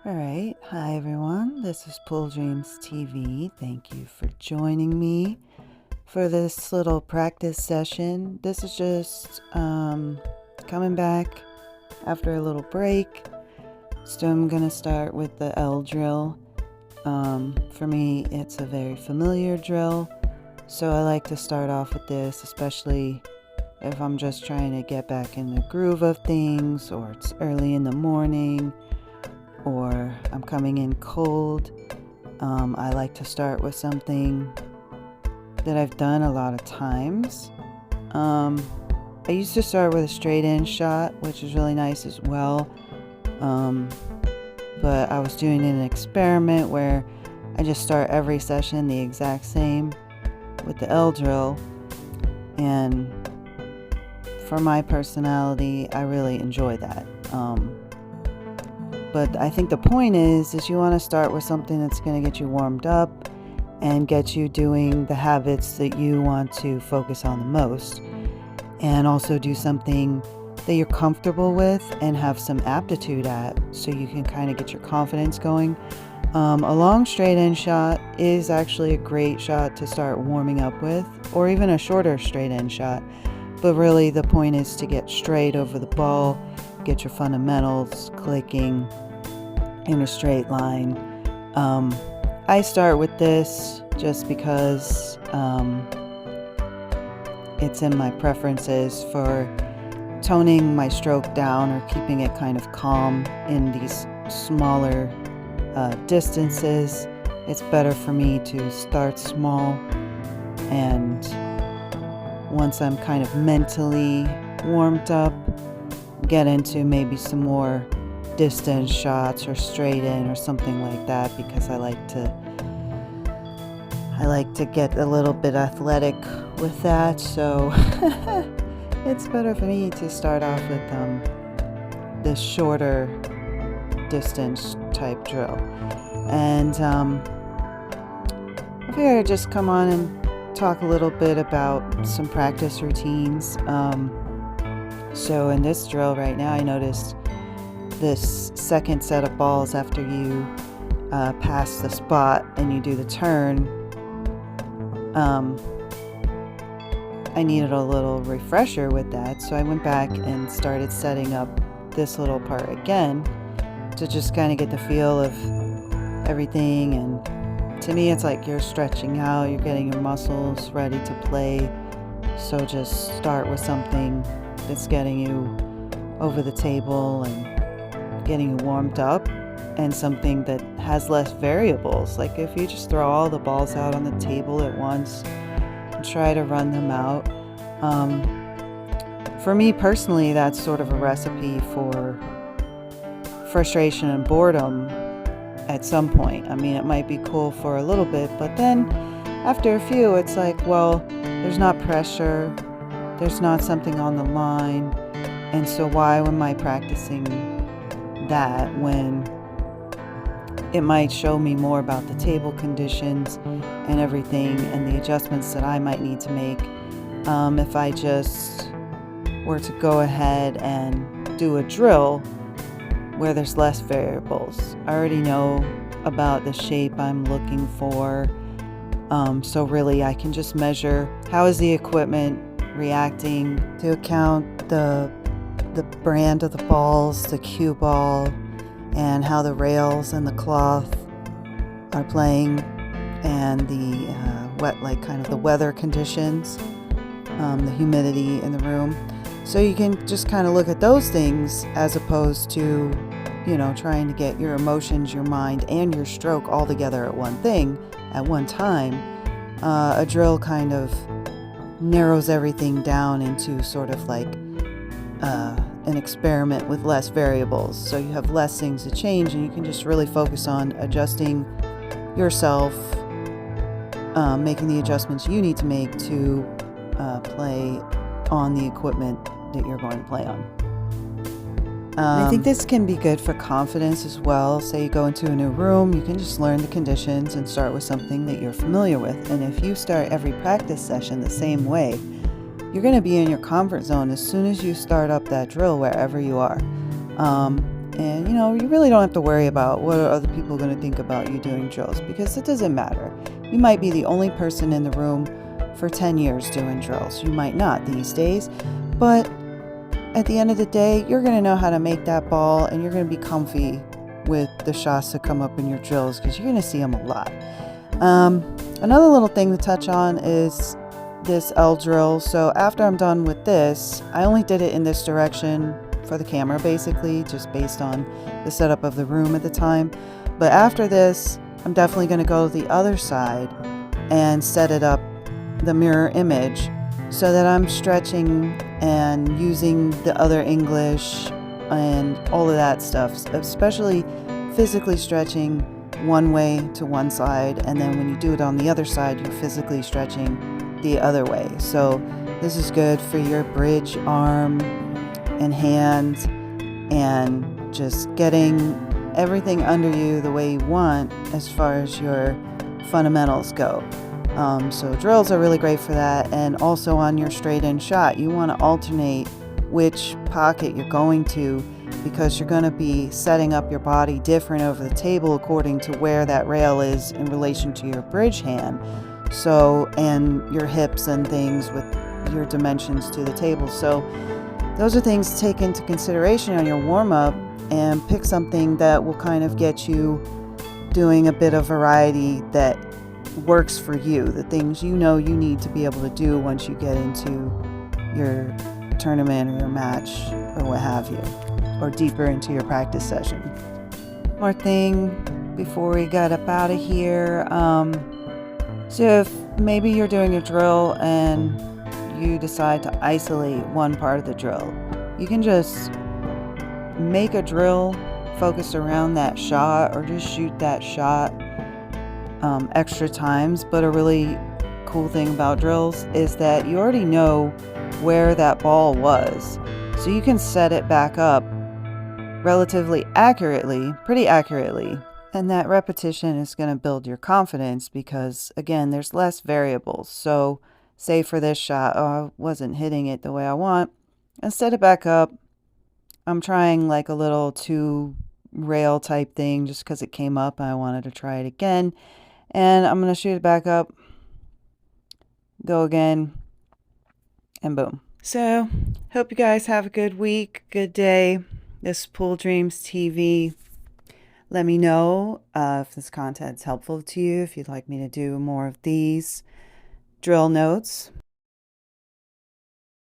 All right. Hi, everyone. This is Pool Dreams TV. Thank you for joining me for this little practice session. This is just coming back after a little break. So I'm going to start with the L drill. For me, it's a very familiar drill. So I like to start off with this, especially if I'm just trying to get back in the groove of things, or it's early in the morning, or I'm coming in cold. I like to start with something that I've done a lot of times. I used to start with a straight in shot, which is really nice as well. But I was doing an experiment where I just start every session the exact same with the L drill. And for my personality, I really enjoy that. But I think the point is you want to start with something that's going to get you warmed up and get you doing the habits that you want to focus on the most. And also do something that you're comfortable with and have some aptitude at, so you can kind of get your confidence going. A long straight in shot is actually a great shot to start warming up with, or even a shorter straight in shot. But really the point is to get straight over the ball, get your fundamentals clicking in a straight line. I start with this just because it's in my preferences for toning my stroke down or keeping it kind of calm in these smaller distances. It's better for me to start small, and once I'm kind of mentally warmed up, get into maybe some more distance shots or straight in or something like that, because I like to get a little bit athletic with that. So it's better for me to start off with this shorter distance type drill. And I figured I'd just come on and talk a little bit about some practice routines. So in this drill right now, I noticed this second set of balls after you pass the spot and you do the turn. I needed a little refresher with that, so I went back and started setting up this little part again to just kind of get the feel of everything. And to me, it's like you're stretching out, you're getting your muscles ready to play. So just start with something that's getting you over the table and getting you warmed up, and something that has less variables. Like if you just throw all the balls out on the table at once and try to run them out, for me personally, that's sort of a recipe for frustration and boredom at some point. I mean, it might be cool for a little bit, but then after a few, it's like, well, there's not pressure, there's not something on the line, and so why am I practicing that when it might show me more about the table conditions and everything and the adjustments that I might need to make if I just were to go ahead and do a drill where there's less variables. I already know about the shape I'm looking for, so really I can just measure how is the equipment reacting to account the brand of the balls, the cue ball, and how the rails and the cloth are playing, and the the weather conditions, the humidity in the room. So you can just kind of look at those things as opposed to, trying to get your emotions, your mind, and your stroke all together at one thing at one time. A drill kind of narrows everything down into sort of like an experiment with less variables. So you have less things to change, and you can just really focus on adjusting yourself, making the adjustments you need to make to play on the equipment that you're going to play on. I think this can be good for confidence as well. Say you go into a new room, you can just learn the conditions and start with something that you're familiar with. And if you start every practice session the same way, you're going to be in your comfort zone as soon as you start up that drill wherever you are. And, you really don't have to worry about what are other people going to think about you doing drills, because it doesn't matter. You might be the only person in the room for 10 years doing drills. You might not these days, but at the end of the day, you're going to know how to make that ball, and you're going to be comfy with the shots that come up in your drills, because you're going to see them a lot. Another little thing to touch on is this L drill. So after I'm done with this, I only did it in this direction for the camera, basically, just based on the setup of the room at the time. But after this, I'm definitely going to go to the other side and set it up, the mirror image, so that I'm stretching and using the other English and all of that stuff, especially physically stretching one way to one side, and then when you do it on the other side, you're physically stretching the other way. So this is good for your bridge arm and hands, and just getting everything under you the way you want as far as your fundamentals go. So drills are really great for that. And also on your straight in shot, you want to alternate which pocket you're going to, because you're going to be setting up your body different over the table according to where that rail is in relation to your bridge hand. So, and your hips and things with your dimensions to the table. So those are things to take into consideration on your warm-up, and pick something that will kind of get you doing a bit of variety that works for you, the things you need to be able to do once you get into your tournament or your match or what have you, or deeper into your practice session. More thing before we get up out of here. So if maybe you're doing a drill and you decide to isolate one part of the drill, you can just make a drill focused around that shot, or just shoot that shot extra times. But a really cool thing about drills is that you already know where that ball was, so you can set it back up relatively accurately, pretty accurately. And that repetition is going to build your confidence, because again, there's less variables. So say for this shot, I wasn't hitting it the way I want, and set it back up. I'm trying like a little 2 rail type thing just because it came up and I wanted to try it again. And I'm going to shoot it back up, go again, and boom. So hope you guys have a good week, good day. This is Pool Dreams TV. Let me know if this content's helpful to you, if you'd like me to do more of these drill notes.